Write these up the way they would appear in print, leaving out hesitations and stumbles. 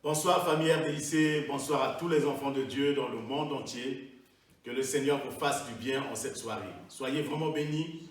Bonsoir famille RDIC, bonsoir à tous les enfants de Dieu dans le monde entier. Que le Seigneur vous fasse du bien en cette soirée. Soyez vraiment bénis.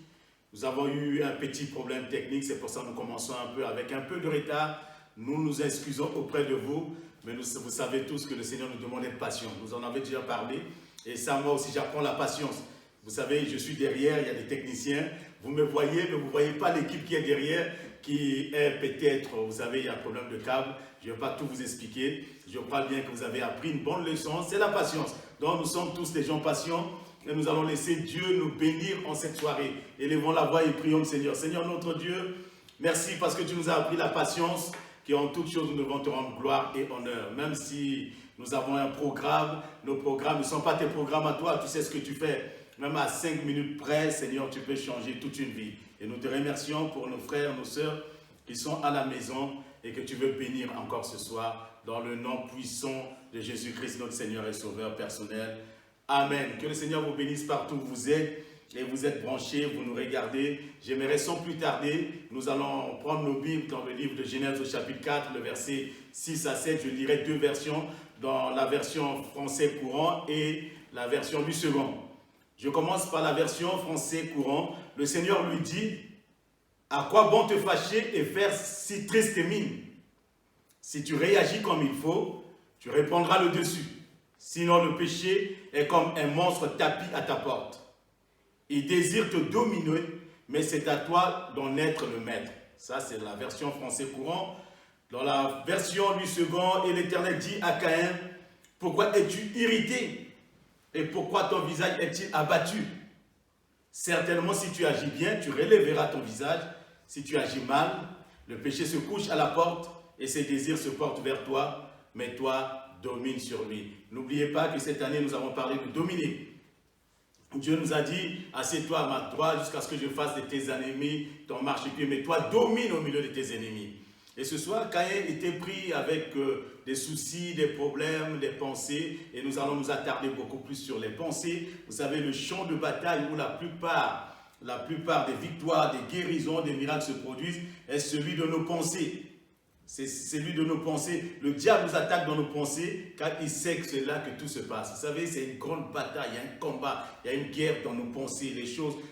Nous avons eu un petit problème technique, c'est pour ça que nous commençons un peu avec un peu de retard. Nous nous excusons auprès de vous, mais vous savez tous que le Seigneur nous demande d'être patient. Nous en avons déjà parlé et ça, moi aussi, j'apprends la patience. Vous savez, je suis derrière, il y a des techniciens. Vous me voyez, mais vous ne voyez pas l'équipe qui est derrière, qui est peut-être, vous savez, il y a un problème de câble. Je ne vais pas tout vous expliquer. Je crois bien que vous avez appris une bonne leçon. C'est la patience. Donc, nous sommes tous des gens patients et nous allons laisser Dieu nous bénir en cette soirée. Élevons la voix et prions le Seigneur. Seigneur notre Dieu, merci parce que tu nous as appris la patience, qu'en toutes choses nous devons te rendre gloire et honneur. Même si nous avons un programme, nos programmes ne sont pas tes programmes à toi. Tu sais ce que tu fais. Même à 5 minutes près, Seigneur, tu peux changer toute une vie. Et nous te remercions pour nos frères, nos sœurs qui sont à la maison et que tu veux bénir encore ce soir dans le nom puissant de Jésus-Christ, notre Seigneur et Sauveur personnel. Amen. Que le Seigneur vous bénisse partout où vous êtes et vous êtes branchés, vous nous regardez. J'aimerais sans plus tarder, nous allons prendre nos Bibles dans le livre de Genèse au chapitre 4, le verset 6 à 7. Je lirai deux versions, dans la version français courant et la version 8 secondes. Je commence par la version français courant. Le Seigneur lui dit: à quoi bon te fâcher et faire si triste mine? Si tu réagis comme il faut, tu répondras le dessus. Sinon, le péché est comme un monstre tapi à ta porte. Il désire te dominer, mais c'est à toi d'en être le maître. Ça, c'est la version français courant. Dans la version 8 secondes, et l'Éternel dit à Caïn: pourquoi es-tu irrité? Et pourquoi ton visage est-il abattu? Certainement, si tu agis bien, tu relèveras ton visage. Si tu agis mal, le péché se couche à la porte et ses désirs se portent vers toi, mais toi, domine sur lui. N'oubliez pas que cette année, nous avons parlé de dominer. Dieu nous a dit: assieds-toi à ma droite jusqu'à ce que je fasse de tes ennemis ton marchepied, mais toi, domine au milieu de tes ennemis. Et ce soir, Caïn était pris avec des soucis, des problèmes, des pensées, et nous allons nous attarder beaucoup plus sur les pensées. Vous savez, le champ de bataille où la plupart des victoires, des guérisons, des miracles se produisent est celui de nos pensées. C'est celui de nos pensées. Le diable nous attaque dans nos pensées car il sait que c'est là que tout se passe. Vous savez, c'est une grande bataille, il y a un combat, il y a une guerre dans nos pensées.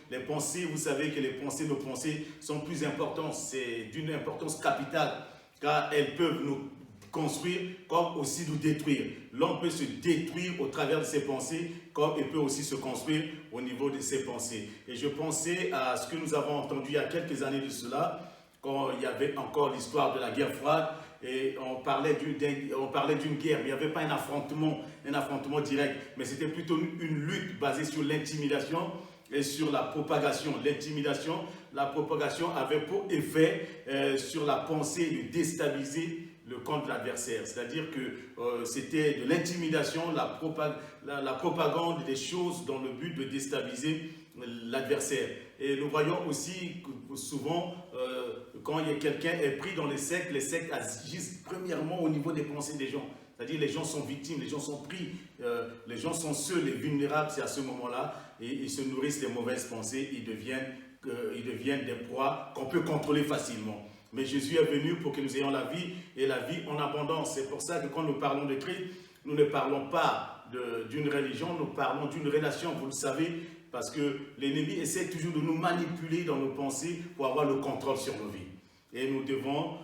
Les pensées, vous savez que nos pensées sont plus importantes. C'est d'une importance capitale car elles peuvent nous construire comme aussi nous détruire. L'homme peut se détruire au travers de ses pensées comme il peut aussi se construire au niveau de ses pensées. Et je pensais à ce que nous avons entendu il y a quelques années de cela, quand il y avait encore l'histoire de la guerre froide, et on parlait d'une guerre, mais il n'y avait pas un affrontement direct, mais c'était plutôt une lutte basée sur l'intimidation et sur la propagation. La propagation avait pour effet sur la pensée de déstabiliser le camp de l'adversaire. C'est-à-dire que c'était de l'intimidation, la propagande des choses dans le but de déstabiliser l'adversaire. Et nous voyons aussi que souvent, quand quelqu'un est pris dans les sectes agissent premièrement au niveau des pensées des gens. C'est-à-dire les gens sont victimes, les gens sont pris, les gens sont seuls et vulnérables, c'est à ce moment-là, et ils se nourrissent des mauvaises pensées, ils deviennent des proies qu'on peut contrôler facilement. Mais Jésus est venu pour que nous ayons la vie, et la vie en abondance. C'est pour ça que quand nous parlons de Christ, nous ne parlons pas d'une religion, nous parlons d'une relation, vous le savez, parce que l'ennemi essaie toujours de nous manipuler dans nos pensées pour avoir le contrôle sur nos vies. Et nous devons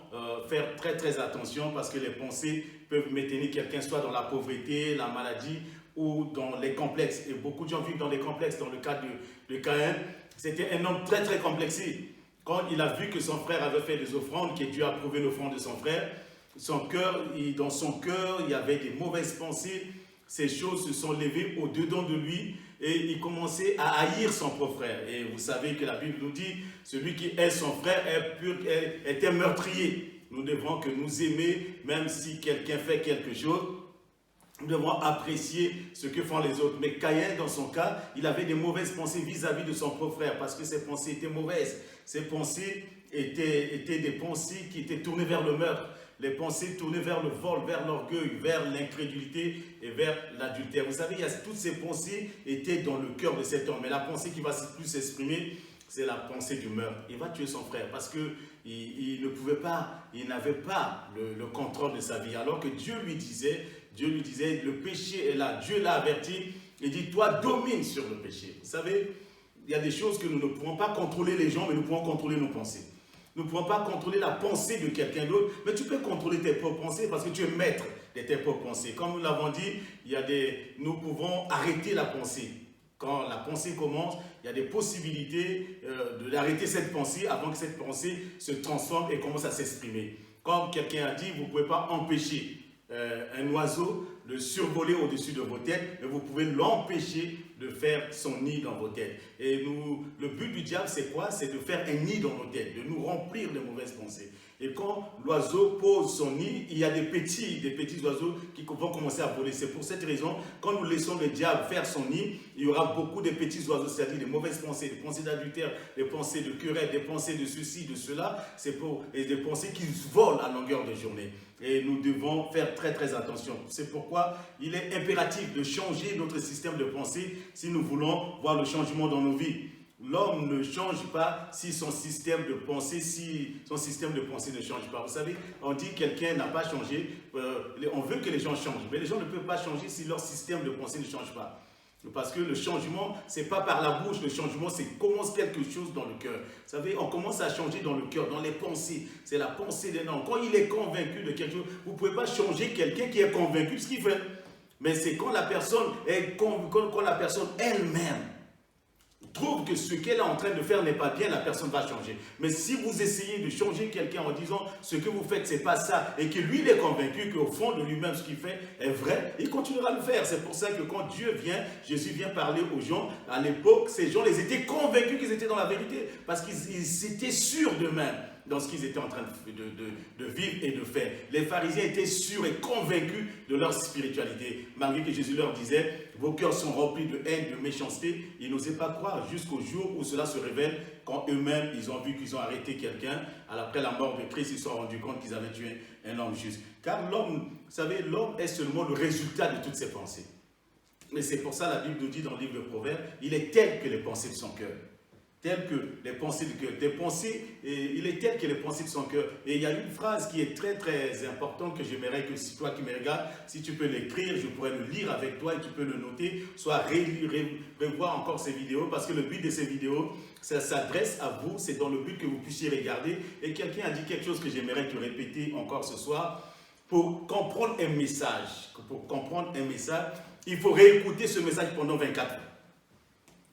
faire très très attention parce que les pensées peuvent maintenir quelqu'un soit dans la pauvreté, la maladie ou dans les complexes. Et beaucoup de gens vivent dans les complexes. Dans le cas de Caïn, c'était un homme très très complexé. Quand il a vu que son frère avait fait des offrandes, que Dieu a approuvé l'offrande de son frère, dans son cœur, il y avait des mauvaises pensées. Ces choses se sont levées au-dedans de lui et il commençait à haïr son propre frère. Et vous savez que la Bible nous dit, celui qui hait son frère est un meurtrier. Nous devons que nous aimer, même si quelqu'un fait quelque chose, nous devons apprécier ce que font les autres. Mais Caïn, dans son cas, il avait des mauvaises pensées vis-à-vis de son propre frère parce que ses pensées étaient mauvaises. Ses pensées étaient des pensées qui étaient tournées vers le meurtre. Les pensées tournées vers le vol, vers l'orgueil, vers l'incrédulité et vers l'adultère. Vous savez, toutes ces pensées étaient dans le cœur de cet homme. Mais la pensée qui va plus s'exprimer, c'est la pensée du meurtre. Il va tuer son frère parce qu'il ne pouvait pas, il n'avait pas le contrôle de sa vie. Alors que Dieu lui disait, le péché est là. Dieu l'a averti, il dit, toi domine sur le péché. Vous savez, il y a des choses que nous ne pouvons pas contrôler les gens, mais nous pouvons contrôler nos pensées. Nous ne pouvons pas contrôler la pensée de quelqu'un d'autre, mais tu peux contrôler tes propres pensées parce que tu es maître de tes propres pensées. Comme nous l'avons dit, nous pouvons arrêter la pensée. Quand la pensée commence, il y a des possibilités d'arrêter cette pensée avant que cette pensée se transforme et commence à s'exprimer. Comme quelqu'un a dit, vous ne pouvez pas empêcher un oiseau de survoler au-dessus de vos têtes, mais vous pouvez l'empêcher de faire son nid dans vos têtes. Et le but du diable, c'est quoi? C'est de faire un nid dans nos têtes, de nous remplir de mauvaises pensées. Et quand l'oiseau pose son nid, il y a des petits oiseaux qui vont commencer à voler. C'est pour cette raison, quand nous laissons le diable faire son nid, il y aura beaucoup de petits oiseaux, c'est-à-dire des mauvaises pensées, des pensées d'adultère, des pensées de querelle, des pensées de ceci, de cela, et des pensées qui volent à longueur de journée. Et nous devons faire très très attention. C'est pourquoi il est impératif de changer notre système de pensée si nous voulons voir le changement dans nos vies. L'homme ne change pas si son système de pensée ne change pas. Vous savez, on dit que quelqu'un n'a pas changé, on veut que les gens changent, mais les gens ne peuvent pas changer si leur système de pensée ne change pas. Parce que le changement, ce n'est pas par la bouche, le changement, c'est commence quelque chose dans le cœur. Vous savez, on commence à changer dans le cœur, dans les pensées. C'est la pensée d'un homme. Quand il est convaincu de quelque chose, vous ne pouvez pas changer quelqu'un qui est convaincu de ce qu'il fait. Mais c'est quand la personne elle-même trouve que ce qu'elle est en train de faire n'est pas bien, la personne va changer. Mais si vous essayez de changer quelqu'un en disant ce que vous faites, c'est pas ça, et que lui, il est convaincu qu'au fond de lui-même, ce qu'il fait est vrai, il continuera à le faire. C'est pour ça que quand Jésus vient parler aux gens, à l'époque, ces gens, ils étaient convaincus qu'ils étaient dans la vérité, parce qu'ils étaient sûrs d'eux-mêmes dans ce qu'ils étaient en train de vivre et de faire. Les pharisiens étaient sûrs et convaincus de leur spiritualité, malgré que Jésus leur disait, vos cœurs sont remplis de haine, de méchanceté. Ils n'osaient pas croire jusqu'au jour où cela se révèle, quand eux-mêmes, ils ont vu qu'ils ont arrêté quelqu'un. Après la mort de Christ, ils se sont rendus compte qu'ils avaient tué un homme juste. Car l'homme, vous savez, l'homme est seulement le résultat de toutes ses pensées. Mais c'est pour ça la Bible nous dit dans le livre de Proverbes, il est tel que les pensées de son cœur. Tel que les pensées du cœur. Il est tel que les pensées de son cœur. Et il y a une phrase qui est très très importante que j'aimerais que si toi qui me regardes, si tu peux l'écrire, je pourrais le lire avec toi et tu peux le noter, soit revoir encore ces vidéos, parce que le but de ces vidéos, ça s'adresse à vous, c'est dans le but que vous puissiez regarder. Et quelqu'un a dit quelque chose que j'aimerais te répéter encore ce soir. Pour comprendre un message, il faut réécouter ce message pendant 24 heures.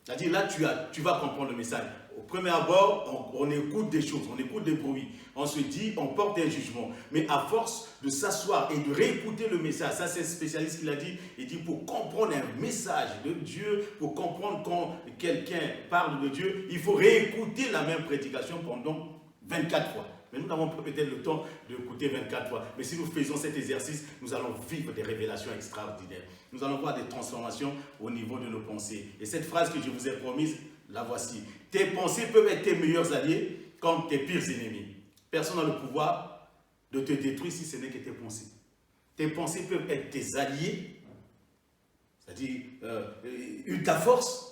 C'est-à-dire là, tu vas comprendre le message. Au premier abord, on écoute des choses, on écoute des bruits. On se dit, on porte un jugement. Mais à force de s'asseoir et de réécouter le message, ça c'est le spécialiste qui l'a dit, il dit pour comprendre un message de Dieu, pour comprendre quand quelqu'un parle de Dieu, il faut réécouter la même prédication pendant 24 fois. Mais nous n'avons pas peut-être le temps d'écouter 24 fois. Mais si nous faisons cet exercice, nous allons vivre des révélations extraordinaires. Nous allons voir des transformations au niveau de nos pensées. Et cette phrase que je vous ai promise, la voici. Tes pensées peuvent être tes meilleurs alliés comme tes pires ennemis. Personne n'a le pouvoir de te détruire si ce n'est que tes pensées. Tes pensées peuvent être tes alliés, c'est-à-dire ta force,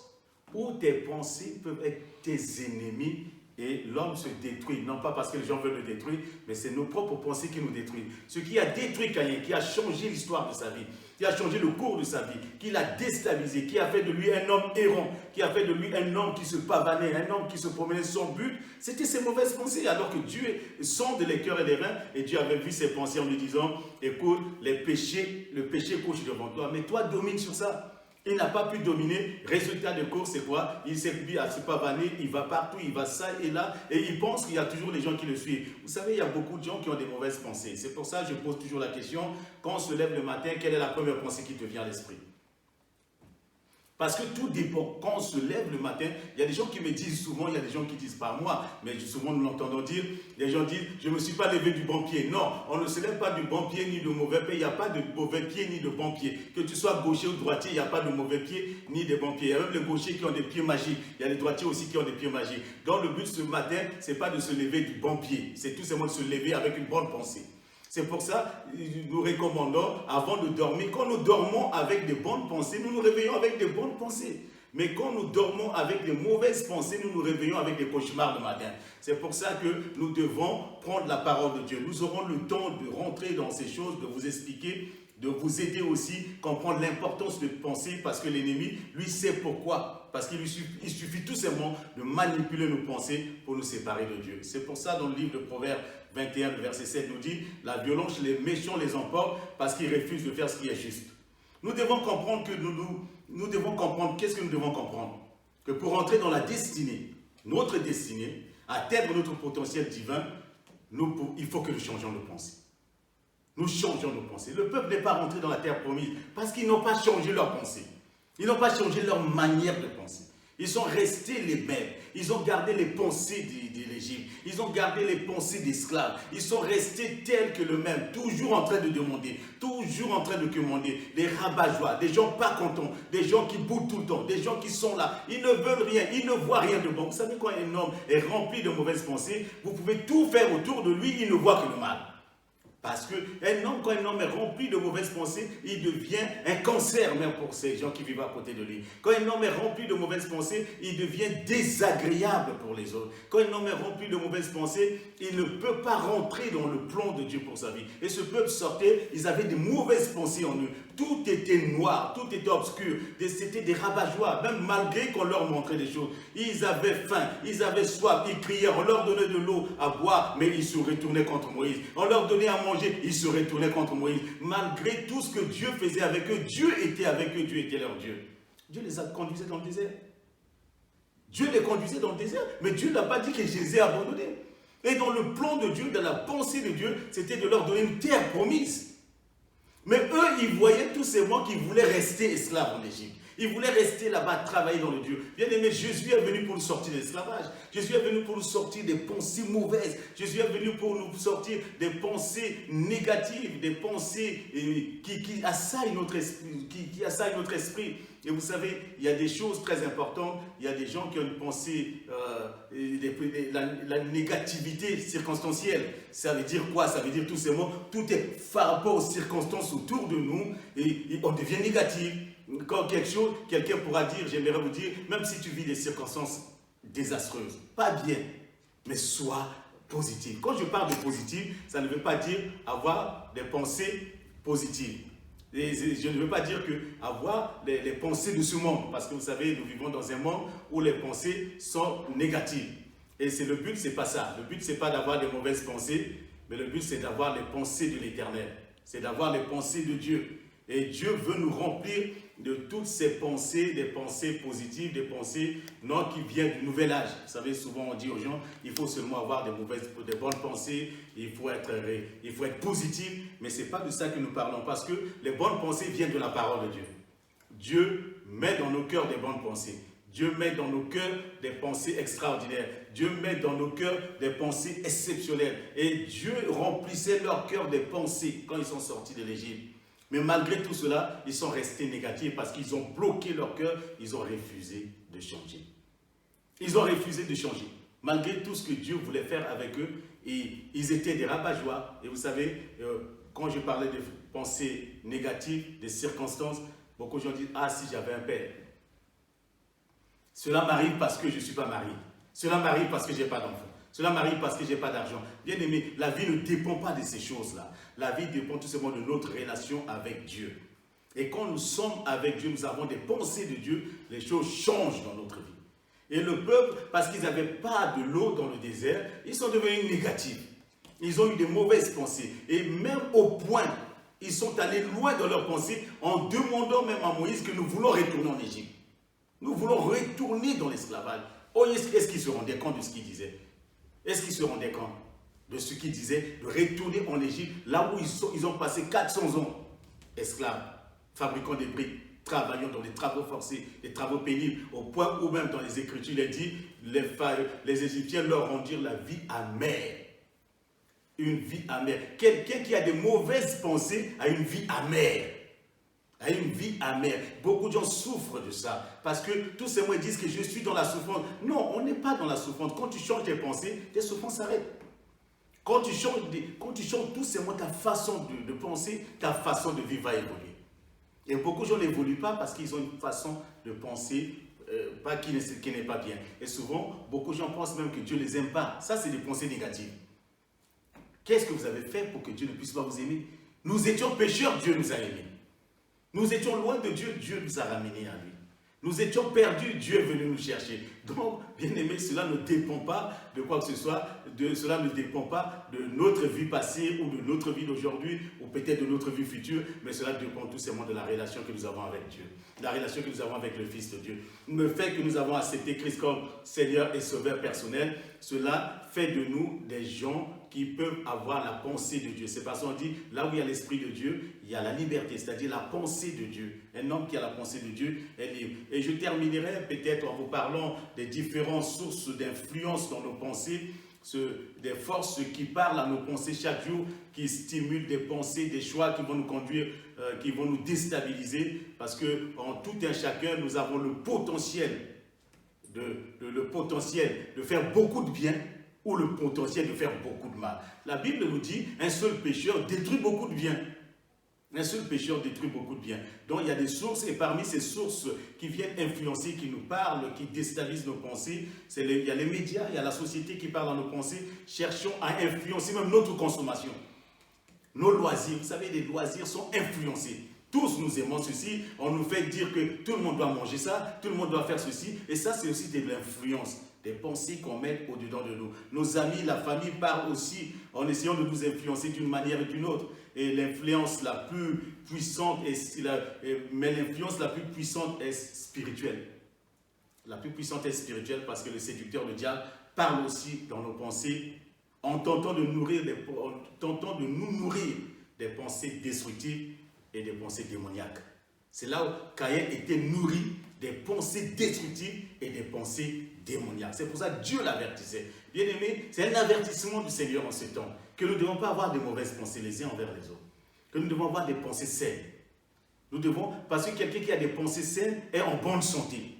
ou tes pensées peuvent être tes ennemis. Et l'homme se détruit, non pas parce que les gens veulent le détruire, mais c'est nos propres pensées qui nous détruisent. Ce qui a détruit Caïn, qui a changé l'histoire de sa vie, qui a changé le cours de sa vie, qui l'a déstabilisé, qui a fait de lui un homme errant, qui a fait de lui un homme qui se pavanait, un homme qui se promenait sans but, c'était ses mauvaises pensées. Alors que Dieu sonde les cœurs et les reins, et Dieu avait vu ses pensées en lui disant, écoute, le péché couche devant toi, mais toi domine sur ça. Il n'a pas pu dominer. Résultat de course, c'est quoi? Il s'est mis à se pavaner, il va partout, il va ça et là, et il pense qu'il y a toujours des gens qui le suivent. Vous savez, il y a beaucoup de gens qui ont des mauvaises pensées. C'est pour ça que je pose toujours la question, quand on se lève le matin, quelle est la première pensée qui te vient à l'esprit? Parce que tout dépend. Quand on se lève le matin, il y a des gens qui me disent souvent, il y a des gens qui disent pas moi, mais souvent nous l'entendons dire, les gens disent, je ne me suis pas levé du bon pied. Non, on ne se lève pas du bon pied ni de mauvais pied, il n'y a pas de mauvais pied ni de bon pied. Que tu sois gaucher ou droitier, il n'y a pas de mauvais pied ni de bon pied. Il y a même les gauchers qui ont des pieds magiques, il y a les droitiers aussi qui ont des pieds magiques. Donc le but ce matin, ce n'est pas de se lever du bon pied, c'est tout simplement de se lever avec une bonne pensée. C'est pour ça que nous recommandons, avant de dormir, quand nous dormons avec de bonnes pensées, nous nous réveillons avec de bonnes pensées. Mais quand nous dormons avec des mauvaises pensées, nous nous réveillons avec des cauchemars le matin. C'est pour ça que nous devons prendre la parole de Dieu. Nous aurons le temps de rentrer dans ces choses, de vous expliquer, de vous aider aussi, comprendre l'importance de penser, parce que l'ennemi, lui, sait pourquoi. Parce qu'il suffit tout simplement de manipuler nos pensées pour nous séparer de Dieu. C'est pour ça, dans le livre de Proverbes 21, le verset 7, nous dit « La violence, les méchants les emportent parce qu'ils refusent de faire ce qui est juste. » Nous devons comprendre que nous devons comprendre, qu'est-ce que nous devons comprendre? Que pour entrer dans la destinée, notre destinée, atteindre notre potentiel divin, il faut que nous changions nos pensées. Nous changeons nos pensées. Le peuple n'est pas rentré dans la terre promise parce qu'ils n'ont pas changé leurs pensées. Ils n'ont pas changé leur manière de penser. Ils sont restés les mêmes. Ils ont gardé les pensées de l'Égypte. Ils ont gardé les pensées d'esclaves. Ils sont restés tels que le même, toujours en train de demander, toujours en train de commander. Des rabat-joie, des gens pas contents, des gens qui boudent tout le temps, des gens qui sont là. Ils ne veulent rien, ils ne voient rien de bon. Vous savez, quand un homme est rempli de mauvaises pensées, vous pouvez tout faire autour de lui, il ne voit que le mal. Parce que quand un homme est rempli de mauvaises pensées, il devient un cancer même pour ces gens qui vivent à côté de lui. Quand un homme est rempli de mauvaises pensées, il devient désagréable pour les autres. Quand un homme est rempli de mauvaises pensées, il ne peut pas rentrer dans le plan de Dieu pour sa vie. Et ce peuple sortait, ils avaient des mauvaises pensées en eux. Tout était noir, tout était obscur. C'était des rabat-joie, même malgré qu'on leur montrait des choses. Ils avaient faim, ils avaient soif, ils criaient, on leur donnait de l'eau à boire, mais ils se retournaient contre Moïse. On leur donnait à manger, ils se retournaient contre Moïse. Malgré tout ce que Dieu faisait avec eux, Dieu était avec eux, Dieu était leur Dieu. Dieu les a conduisés dans le désert. Dieu les conduisait dans le désert, mais Dieu n'a pas dit que je les ai abandonnés. Et dans le plan de Dieu, dans la pensée de Dieu, c'était de leur donner une terre promise. Mais eux, ils voyaient tous ces mots qui voulaient rester esclaves en Égypte. Ils voulaient rester là-bas, travailler dans le Dieu. Bien aimé, Jésus est venu pour nous sortir de l'esclavage. Jésus est venu pour nous sortir des pensées mauvaises. Jésus est venu pour nous sortir des pensées négatives, des pensées qui assaillent notre esprit, qui assaillent notre esprit. Et vous savez, il y a des choses très importantes. Il y a des gens qui ont une pensée, la négativité circonstancielle. Ça veut dire quoi? Ça veut dire tout simplement, tout est par rapport aux circonstances autour de nous et on devient négatif. Quand quelqu'un pourra dire, j'aimerais vous dire, même si tu vis des circonstances désastreuses, pas bien, mais sois positif. Quand je parle de positif, ça ne veut pas dire avoir des pensées positives. Et je ne veux pas dire que avoir les pensées de ce monde, parce que vous savez, nous vivons dans un monde où les pensées sont négatives. Et le but, c'est pas ça. Le but, c'est pas d'avoir des mauvaises pensées, mais le but, c'est d'avoir les pensées de l'Éternel. C'est d'avoir les pensées de Dieu. Et Dieu veut nous remplir de toutes ces pensées, des pensées positives, des pensées non qui viennent du nouvel âge. Vous savez, souvent on dit aux gens, il faut seulement avoir des bonnes pensées, il faut être positif, mais ce n'est pas de ça que nous parlons, parce que les bonnes pensées viennent de la parole de Dieu. Dieu met dans nos cœurs des bonnes pensées. Dieu met dans nos cœurs des pensées extraordinaires. Dieu met dans nos cœurs des pensées exceptionnelles. Et Dieu remplissait leur cœur des pensées quand ils sont sortis de l'Égypte. Mais malgré tout cela, ils sont restés négatifs parce qu'ils ont bloqué leur cœur, ils ont refusé de changer. Ils ont refusé de changer. Malgré tout ce que Dieu voulait faire avec eux, et ils étaient des rabat-joie. Et vous savez, quand je parlais de pensées négatives, des circonstances, beaucoup de gens disent « Ah, si j'avais un père ». Cela m'arrive parce que je ne suis pas marié. Cela m'arrive parce que je n'ai pas d'enfant. Cela m'arrive parce que je n'ai pas d'argent. Bien aimé, la vie ne dépend pas de ces choses-là. La vie dépend tout simplement de notre relation avec Dieu. Et quand nous sommes avec Dieu, nous avons des pensées de Dieu, les choses changent dans notre vie. Et le peuple, parce qu'ils n'avaient pas de l'eau dans le désert, ils sont devenus négatifs. Ils ont eu des mauvaises pensées. Et même au point, ils sont allés loin dans leurs pensées en demandant même à Moïse que nous voulons retourner en Égypte. Nous voulons retourner dans l'esclavage. Oh, est-ce qu'ils se rendaient compte de ce qu'ils disaient? Est-ce qu'ils se rendaient compte de ce qu'ils disaient, de retourner en Égypte, là où ils ont passé 400 ans, esclaves, fabricant des briques, travaillant dans des travaux forcés, des travaux pénibles, au point où même dans les Écritures, il est dit, les Égyptiens leur rendirent la vie amère. Une vie amère. Quelqu'un qui a des mauvaises pensées a une vie amère. A une vie amère. Beaucoup de gens souffrent de ça. Parce que tous ces mots disent que je suis dans la souffrance. Non, on n'est pas dans la souffrance. Quand tu changes tes pensées, tes souffrances s'arrêtent. Quand tu changes tous ces mots, ta façon de penser, ta façon de vivre va évoluer. Et beaucoup de gens n'évoluent pas parce qu'ils ont une façon de penser pas qui n'est pas bien. Et souvent, beaucoup de gens pensent même que Dieu ne les aime pas. Ça, c'est des pensées négatives. Qu'est-ce que vous avez fait pour que Dieu ne puisse pas vous aimer? Nous étions pécheurs, Dieu nous a aimés. Nous étions loin de Dieu, Dieu nous a ramenés à lui. Nous étions perdus, Dieu est venu nous chercher. Donc, bien aimé, cela ne dépend pas de quoi que ce soit, cela ne dépend pas de notre vie passée ou de notre vie d'aujourd'hui ou peut-être de notre vie future, mais cela dépend tout simplement de la relation que nous avons avec Dieu, la relation que nous avons avec le Fils de Dieu. Le fait que nous avons accepté Christ comme Seigneur et Sauveur personnel, cela fait de nous des gens qui peuvent avoir la pensée de Dieu. C'est parce qu'on dit, là où il y a l'Esprit de Dieu, il y a la liberté, c'est-à-dire la pensée de Dieu. Un homme qui a la pensée de Dieu est libre. Et je terminerai peut-être en vous parlant des différentes sources d'influence dans nos pensées, des forces qui parlent à nos pensées chaque jour, qui stimulent des pensées, des choix qui vont nous conduire, qui vont nous déstabiliser, parce qu'en tout un chacun, nous avons le potentiel de faire beaucoup de bien, ou le potentiel de faire beaucoup de mal. La Bible nous dit, un seul pécheur détruit beaucoup de bien. Un seul pécheur détruit beaucoup de bien. Donc il y a des sources, et parmi ces sources qui viennent influencer, qui nous parlent, qui déstabilisent nos pensées, il y a les médias, il y a la société qui parle dans nos pensées, cherchons à influencer même notre consommation. Nos loisirs, vous savez, les loisirs sont influencés. Tous nous aimons ceci, on nous fait dire que tout le monde doit manger ça, tout le monde doit faire ceci, et ça c'est aussi de l'influence. Des pensées qu'on met au-dedans de nous. Nos amis, la famille parlent aussi en essayant de nous influencer d'une manière et d'une autre. Et l'influence la plus puissante, mais l'influence la plus puissante est spirituelle. La plus puissante est spirituelle parce que le séducteur, le diable, parle aussi dans nos pensées en tentant de nous nourrir des pensées destructives et des pensées démoniaques. C'est là où Caïn était nourri des pensées destructives et des pensées démoniaques. C'est pour ça que Dieu l'avertissait. Bien aimé, c'est un avertissement du Seigneur en ce temps, que nous ne devons pas avoir de mauvaises pensées les uns envers les autres, que nous devons avoir des pensées saines. Nous devons, parce que quelqu'un qui a des pensées saines est en bonne santé.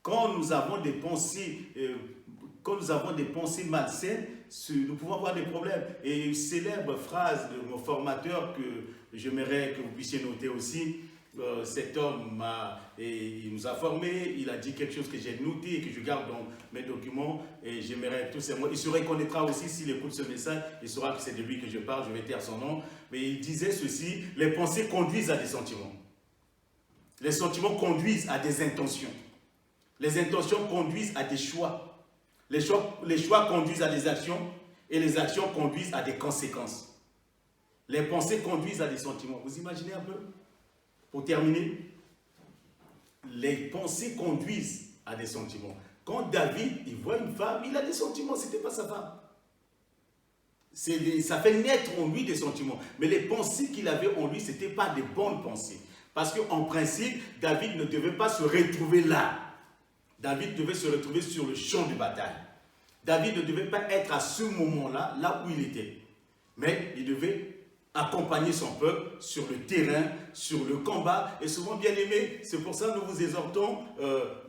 Quand nous avons des pensées, malsaines, nous pouvons avoir des problèmes. Et une célèbre phrase de mon formateur que j'aimerais que vous puissiez noter aussi. Cet homme il nous a formés, il a dit quelque chose que j'ai noté et que je garde dans mes documents et j'aimerais tout simplement, il se reconnaîtra aussi s'il écoute ce message, il saura que c'est de lui que je parle, je vais taire son nom, mais il disait ceci, les pensées conduisent à des sentiments. Les sentiments conduisent à des intentions. Les intentions conduisent à des choix. Les choix conduisent à des actions et les actions conduisent à des conséquences. Les pensées conduisent à des sentiments. Vous imaginez un peu? Pour terminer, les pensées conduisent à des sentiments. Quand David, il voit une femme, il a des sentiments, ce n'était pas sa femme. Ça fait naître en lui des sentiments. Mais les pensées qu'il avait en lui, ce n'étaient pas des bonnes pensées. Parce qu'en principe, David ne devait pas se retrouver là. David devait se retrouver sur le champ de bataille. David ne devait pas être à ce moment-là, là où il était. Mais il devait accompagner son peuple sur le terrain, sur le combat. Et souvent, bien aimé, c'est pour ça que nous vous exhortons,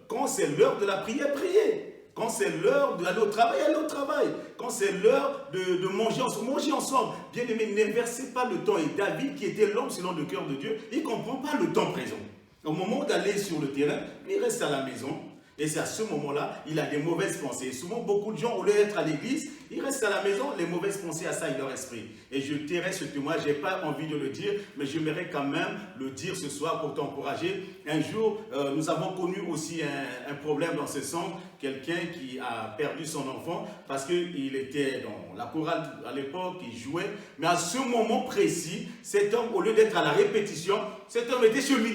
quand c'est l'heure de la prière, priez. Quand c'est l'heure d'aller au travail, allez au travail. Quand c'est l'heure de manger ensemble, mangez ensemble. Bien aimé, n'inversez pas le temps. Et David, qui était l'homme selon le cœur de Dieu, il ne comprend pas le temps présent. Au moment d'aller sur le terrain, il reste à la maison. Et c'est à ce moment-là, il a des mauvaises pensées. Et souvent, beaucoup de gens, au lieu d'être à l'église, ils restent à la maison, les mauvaises pensées assaillent leur esprit. Et je tairai ce témoignage, je n'ai pas envie de le dire, mais j'aimerais quand même le dire ce soir pour t'encourager. Un jour, nous avons connu aussi un problème dans ce sens, quelqu'un qui a perdu son enfant parce qu'il était dans la chorale à l'époque, il jouait. Mais à ce moment précis, cet homme, au lieu d'être à la répétition, cet homme était chez lui.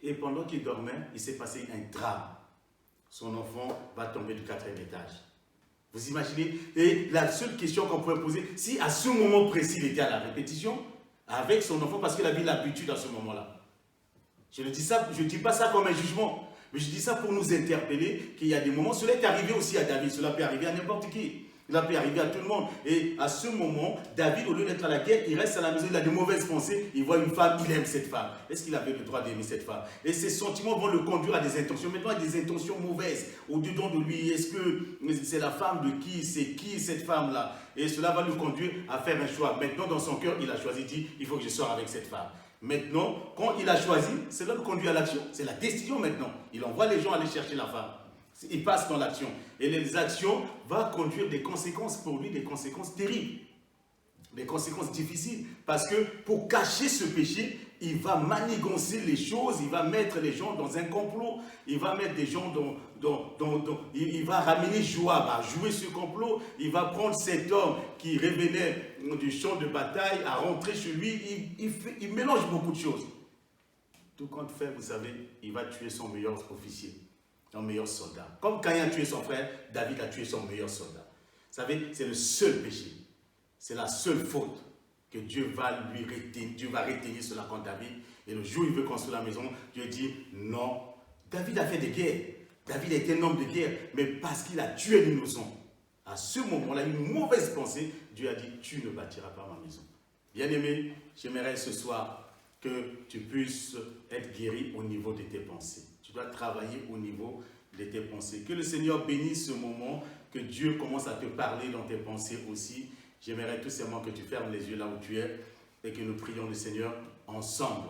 Et pendant qu'il dormait, il s'est passé un drame. Son enfant va tomber du 4e étage. Vous imaginez? Et la seule question qu'on pourrait poser, si à ce moment précis, il était à la répétition, avec son enfant, parce qu'il avait l'habitude à ce moment-là. Je ne dis pas ça comme un jugement, mais je dis ça pour nous interpeller qu'il y a des moments, cela est arrivé aussi à David, cela peut arriver à n'importe qui. Cela peut arriver à tout le monde. Et à ce moment, David, au lieu d'être à la guerre, il reste à la maison, il a de mauvaises pensées, il voit une femme, il aime cette femme. Est-ce qu'il avait le droit d'aimer cette femme? Et ces sentiments vont le conduire à des intentions. Maintenant, à des intentions mauvaises au-dedans de lui. Est-ce que c'est la femme de qui? C'est qui cette femme-là? Et cela va le conduire à faire un choix. Maintenant, dans son cœur, il a choisi, dit, il faut que je sorte avec cette femme. Maintenant, quand il a choisi, c'est là le conduit à l'action. C'est la décision maintenant. Il envoie les gens aller chercher la femme. Il passe dans l'action. Et les actions vont conduire des conséquences pour lui, des conséquences terribles. Des conséquences difficiles. Parce que pour cacher ce péché, il va manigancer les choses, il va mettre les gens dans un complot, il va mettre des gens il va ramener Joab à jouer ce complot, il va prendre cet homme qui revenait du champ de bataille à rentrer chez lui, il mélange beaucoup de choses. Tout compte fait, vous savez, il va tuer son meilleur officier, son meilleur soldat. Comme Caïn a tué son frère, David a tué son meilleur soldat. Vous savez, c'est le seul péché, c'est la seule faute que Dieu va retenir cela contre David. Et le jour où il veut construire la maison, Dieu dit non. David a fait des guerres. David a été un homme de guerre. Mais parce qu'il a tué l'innocent, à ce moment-là, une mauvaise pensée, Dieu a dit, tu ne bâtiras pas ma maison. Bien-aimé, j'aimerais ce soir que tu puisses être guéri au niveau de tes pensées. Tu dois travailler au niveau de tes pensées. Que le Seigneur bénisse ce moment, que Dieu commence à te parler dans tes pensées aussi. J'aimerais tout simplement que tu fermes les yeux là où tu es et que nous prions le Seigneur ensemble.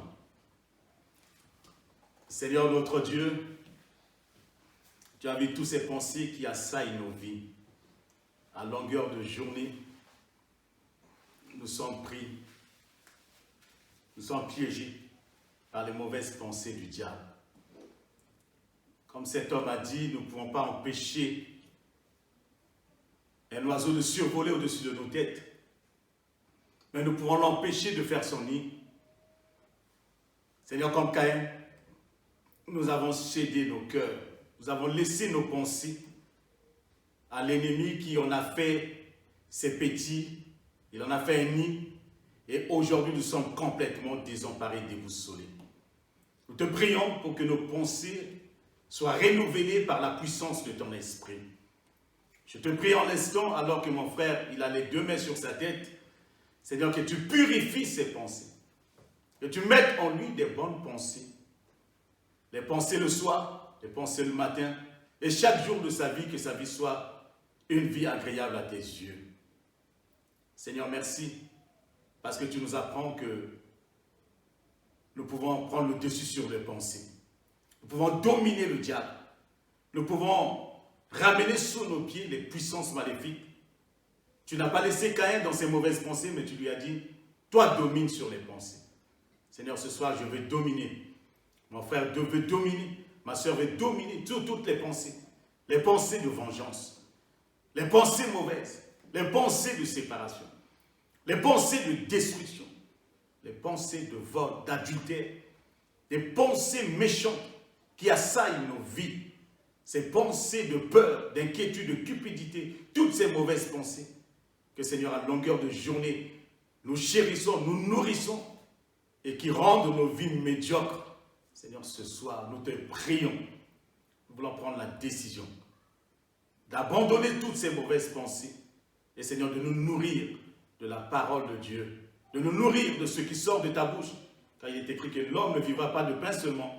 Seigneur notre Dieu, tu as vu toutes ces pensées qui assaillent nos vies. À longueur de journée, nous sommes pris, nous sommes piégés par les mauvaises pensées du diable. Comme cet homme a dit, nous ne pouvons pas empêcher un oiseau de survoler au-dessus de nos têtes. Mais nous pouvons l'empêcher de faire son nid. Seigneur, comme Caïn, nous avons cédé nos cœurs. Nous avons laissé nos pensées à l'ennemi qui en a fait ses petits. Il en a fait un nid. Et aujourd'hui, nous sommes complètement désemparés, déboussolés. Nous te prions pour que nos pensées soient renouvelées par la puissance de ton esprit. Je te prie en l'instant, alors que mon frère, il a les deux mains sur sa tête, Seigneur, que tu purifies ses pensées, que tu mettes en lui des bonnes pensées, les pensées le soir, les pensées le matin, et chaque jour de sa vie, que sa vie soit une vie agréable à tes yeux. Seigneur, merci, parce que tu nous apprends que nous pouvons prendre le dessus sur les pensées, nous pouvons dominer le diable, nous pouvons ramener sous nos pieds les puissances maléfiques. Tu n'as pas laissé Caïn dans ses mauvaises pensées, mais tu lui as dit, toi domine sur les pensées. Seigneur, ce soir, je veux dominer. Mon frère veut dominer. Ma soeur veut dominer toutes les pensées de vengeance, les pensées mauvaises, les pensées de séparation, les pensées de destruction, les pensées de vol, d'adultère, des pensées méchantes qui assaillent nos vies. Ces pensées de peur, d'inquiétude, de cupidité, toutes ces mauvaises pensées, que Seigneur, à longueur de journée, nous chérissons, nous nourrissons, et qui rendent nos vies médiocres. Seigneur, ce soir, nous te prions, nous voulons prendre la décision d'abandonner toutes ces mauvaises pensées, et Seigneur, de nous nourrir de la parole de Dieu, de nous nourrir de ce qui sort de ta bouche, car il est écrit que l'homme ne vivra pas de pain seulement,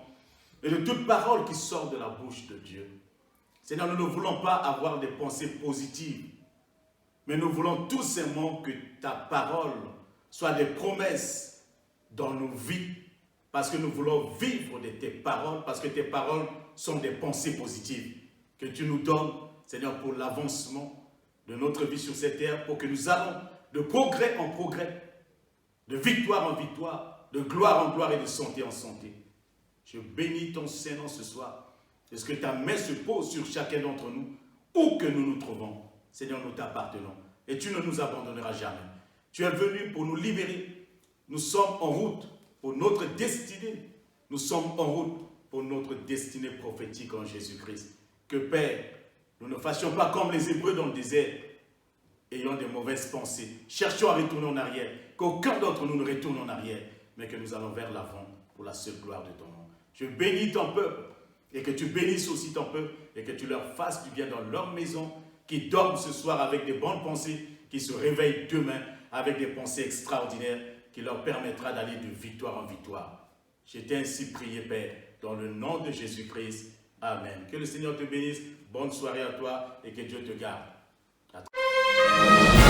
mais de toute parole qui sort de la bouche de Dieu. Seigneur, nous ne voulons pas avoir des pensées positives, mais nous voulons tout simplement que ta parole soit des promesses dans nos vies, parce que nous voulons vivre de tes paroles, parce que tes paroles sont des pensées positives que tu nous donnes, Seigneur, pour l'avancement de notre vie sur cette terre, pour que nous allons de progrès en progrès, de victoire en victoire, de gloire en gloire et de santé en santé. Je bénis ton Saint-Nom ce soir. Est-ce que ta main se pose sur chacun d'entre nous, où que nous nous trouvons? Seigneur, nous t'appartenons et tu ne nous abandonneras jamais. Tu es venu pour nous libérer. Nous sommes en route pour notre destinée. Nous sommes en route pour notre destinée prophétique en Jésus-Christ. Que Père, nous ne fassions pas comme les Hébreux dans le désert, ayant des mauvaises pensées, cherchons à retourner en arrière, qu'aucun d'entre nous ne retourne en arrière, mais que nous allons vers l'avant pour la seule gloire de ton nom. Je bénis ton peuple, et que tu bénisses aussi ton peuple, et que tu leur fasses du bien dans leur maison, qui dorment ce soir avec des bonnes pensées, qui se réveillent demain avec des pensées extraordinaires, qui leur permettra d'aller de victoire en victoire. Je t'ai ainsi prié, Père, dans le nom de Jésus-Christ. Amen. Que le Seigneur te bénisse. Bonne soirée à toi et que Dieu te garde. À toi.